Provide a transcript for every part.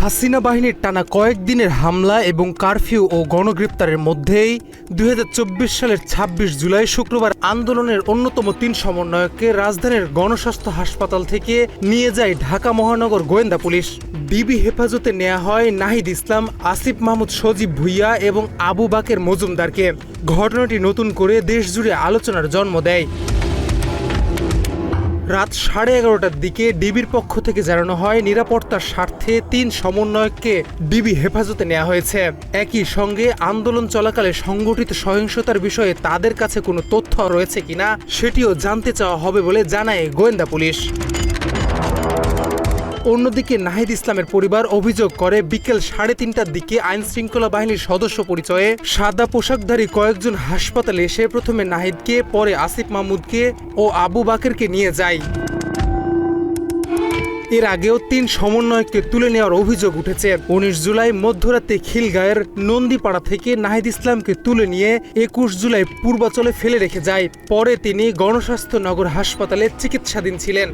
হাসিনা বাহিনীর টানা কয়েকদিনের হামলা এবং কারফিউ ও গণগ্রেপ্তারের মধ্যেই ২০২৪ সালের ২৬ জুলাই শুক্রবার আন্দোলনের অন্যতম ৩ সমন্বয়ককে রাজধানীর গণস্বাস্থ্য হাসপাতাল থেকে নিয়ে যায় ঢাকা মহানগর গোয়েন্দা পুলিশ। ডিবি হেফাজতে নেওয়া হয় নাহিদ ইসলাম, আসিফ মাহমুদ, সজীব ভুইয়া এবং আবু বাকের মজুমদারকে। ঘটনাটি নতুন করে দেশজুড়ে আলোচনার জন্ম দেয়। রাত 11:30টার দিকে ডিবির পক্ষ থেকে জানানো হয় নিরাপত্তার স্বার্থে ৩ সমন্বয়ককে ডিবি হেফাজতে নেওয়া হয়েছে। একই সঙ্গে আন্দোলন চলাকালে সংগঠিত সহিংসতার বিষয়ে তাদের কাছে কোনো তথ্য রয়েছে কিনা সেটিও জানতে চাওয়া হবে বলে জানায় গোয়েন্দা পুলিশ। অন্যদিকে নাহিদ ইসলামের পরিবার অভিযোগ করে বিকেল 3:30টার দিকে আইনশৃঙ্খলা বাহিনীর সদস্য পরিচয়ে সাদা পোশাকধারী কয়েকজন হাসপাতালে এসে প্রথমে নাহিদকে, পরে আসিফ মাহমুদকে ও আবু বাকেরকে নিয়ে যায়। এর আগেও ৩ সমন্বয়ককে তুলে নেওয়ার অভিযোগ উঠেছে। ১৯ জুলাই মধ্যরাতে খিলগাঁয়ের নন্দীপাড়া থেকে নাহিদ ইসলামকে তুলে নিয়ে ২১ জুলাই পূর্বাচলে ফেলে রেখে যায়। পরে তিনি গণস্বাস্থ্য নগর হাসপাতালে চিকিৎসাধীন ছিলেন।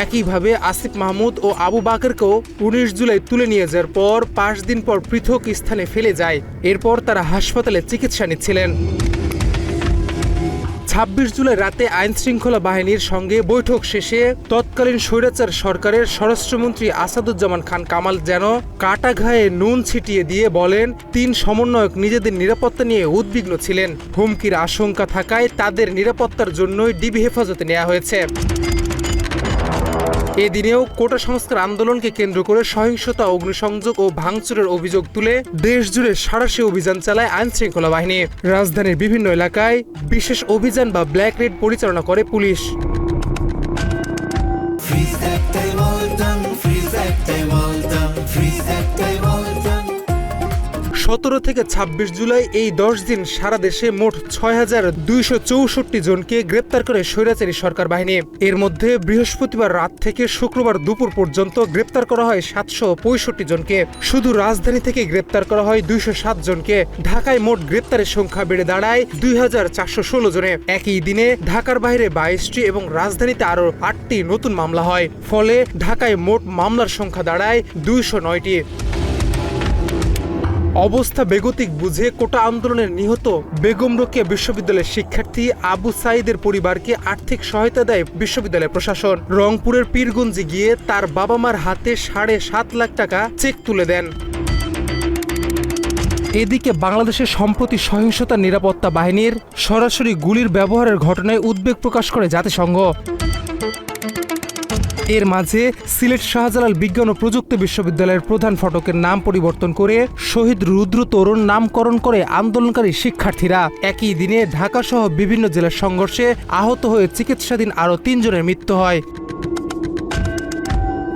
একইভাবে আসিফ মাহমুদ ও আবু বাকেরকেও ১৯ জুলাই তুলে নিয়ে যাওয়ার পর ৫ দিন পর পৃথক স্থানে ফেলে যায়। এরপর তারা হাসপাতালে চিকিৎসা নিচ্ছিলেন। ২৬ জুলাই রাতে আইনশৃঙ্খলা বাহিনীর সঙ্গে বৈঠক শেষে তৎকালীন স্বৈরাচার সরকারের স্বরাষ্ট্রমন্ত্রী আসাদুজ্জামান খান কামাল যেন কাটা ঘায়ে নুন ছিটিয়ে দিয়ে বলেন, ৩ সমন্বয়ক নিজেদের নিরাপত্তা নিয়ে উদ্বিগ্ন ছিলেন। হুমকির আশঙ্কা থাকায় তাদের নিরাপত্তার জন্যই ডিবি হেফাজতে নেওয়া হয়েছে। এদিনেও কোটা সংস্কার আন্দোলনকে কেন্দ্র করে সহিংসতা, অগ্নিসংযোগ ও ভাঙচুরের অভিযোগ তুলে দেশজুড়ে সাঁড়াশি অভিযান চালায় আইনশৃঙ্খলা বাহিনী। রাজধানীর বিভিন্ন এলাকায় বিশেষ অভিযান বা ব্ল্যাক রেড পরিচালনা করে পুলিশ। ১৭ থেকে ২৬ জুলাই এই ১০ দিন সারা দেশে মোট ৬,২৬৪ জনকে গ্রেপ্তার করে স্বৈরাচারী সরকার বাহিনী। এর মধ্যে বৃহস্পতিবার রাত থেকে শুক্রবার দুপুর পর্যন্ত গ্রেপ্তার করা হয় ৭৬৫ জনকে। শুধু রাজধানী থেকে গ্রেপ্তার করা হয় ২০৭ জনকে। ঢাকায় মোট গ্রেপ্তারের সংখ্যা বেড়ে দাঁড়ায় ২,৪১৬ জনে। একই দিনে ঢাকার বাইরে ২২টি এবং রাজধানীতে আরও ৮টি নতুন মামলা হয়। ফলে ঢাকায় মোট মামলার সংখ্যা দাঁড়ায় ২০৯টি। অবস্থা বেগতিক বুঝে কোটা আন্দোলনের নিহত বেগম রোকেয়া বিশ্ববিদ্যালয়ের শিক্ষার্থী আবু সাঈদের পরিবারকে আর্থিক সহায়তা দেয় বিশ্ববিদ্যালয় প্রশাসন। রংপুরের পীরগঞ্জে গিয়ে তার বাবা মার হাতে ৭.৫ লাখ টাকা চেক তুলে দেন। এদিকে বাংলাদেশের সম্প্রতি সহিংসতা নিরাপত্তা বাহিনীর সরাসরি গুলির ব্যবহারের ঘটনায় উদ্বেগ প্রকাশ করে জাতিসংঘ। এর মাঝে সিলেট শাহজালাল বিজ্ঞান ও প্রযুক্তি বিশ্ববিদ্যালয়ের প্রধান ফটকের নাম পরিবর্তন করে শহীদ রুদ্র তরুণ নামকরণ করে আন্দোলনকারী শিক্ষার্থীরা। একই দিনে ঢাকাসহ বিভিন্ন জেলার সংঘর্ষে আহত হয়ে চিকিৎসাধীন আরও ৩ জনের মৃত্যু হয়।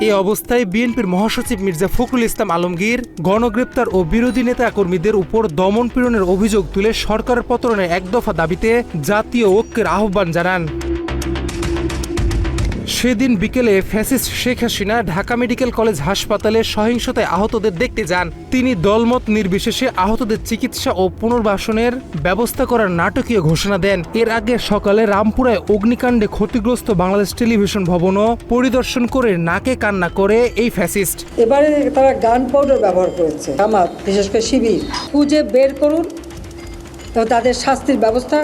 এ অবস্থায় বিএনপির মহাসচিব মির্জা ফখরুল ইসলাম আলমগীর গণগ্রেপ্তার ও বিরোধী নেতা কর্মীদের উপর দমন পীড়নের অভিযোগ তুলে সরকারের পতনের ১ দফা দাবিতে জাতীয় ঐক্যের আহ্বান জানান। সেদিন বিকেলে fascist Sheikh Hasina Dhaka medical college হাসপাতালে সহিংসতায় আহতদের দেখতে যান। তিনি দলমত নির্বিশেষে আহতদের চিকিৎসা ও পুনর্বাসনের ব্যবস্থা করার নাটকীয় ঘোষণা দেন। এর আগে সকালে রামপুরায় অগ্নিকাণ্ডে ক্ষতিগ্রস্ত বাংলাদেশ টেলিভিশন ভবনও পরিদর্শন করে নাকে কান্না করে এই ফ্যাসিস্ট। এবারে তারা গান পাউডার ব্যবহার করেছে। আমার বিশেষ করে শিবির খুঁজে বের করুন এবং তাদের শাস্তির ব্যবস্থা।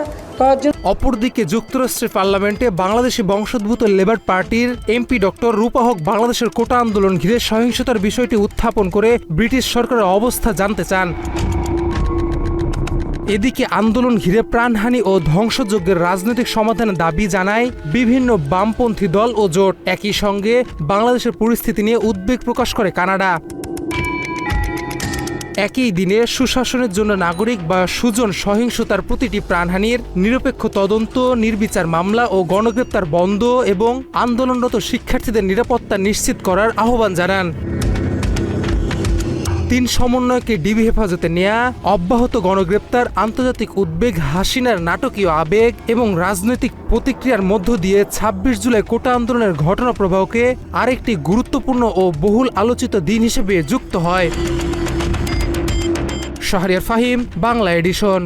অপরদিকে যুক্তরাষ্ট্রের পার্লামেন্টে বাংলাদেশি বংশোদ্ভূত লেবার পার্টির এমপি ডক্টর রূপা হক বাংলাদেশের কোটা আন্দোলন ঘিরে সহিংসতার বিষয়টি উত্থাপন করে ব্রিটিশ সরকারের অবস্থা জানতে চান। এদিকে আন্দোলন ঘিরে প্রাণহানি ও ধ্বংসযজ্ঞের রাজনৈতিক সমাধানের দাবি জানায় বিভিন্ন বামপন্থী দল ও জোট। একই সঙ্গে বাংলাদেশের পরিস্থিতি নিয়ে উদ্বেগ প্রকাশ করে কানাডা। একই দিনে সুশাসনের জন্য নাগরিক বা সুজন সহিংসতার প্রতিটি প্রাণহানির নিরপেক্ষ তদন্ত, নির্বিচার মামলা ও গণগ্রেপ্তার বন্ধ এবং আন্দোলনরত শিক্ষার্থীদের নিরাপত্তা নিশ্চিত করার আহ্বান জানান। ৩ সমন্বয়কে ডিবি হেফাজতে নেয়া, অব্যাহত গণগ্রেপ্তার, আন্তর্জাতিক উদ্বেগ, হাসিনার নাটকীয় আবেগ এবং রাজনৈতিক প্রতিক্রিয়ার মধ্য দিয়ে ২৬ জুলাই কোটা আন্দোলনের ঘটনা প্রবাহকে আরেকটি গুরুত্বপূর্ণ ও বহুল আলোচিত দিন হিসেবে যুক্ত হয়। শাহরিয়ার ফাহিম, বাংলা এডিশন।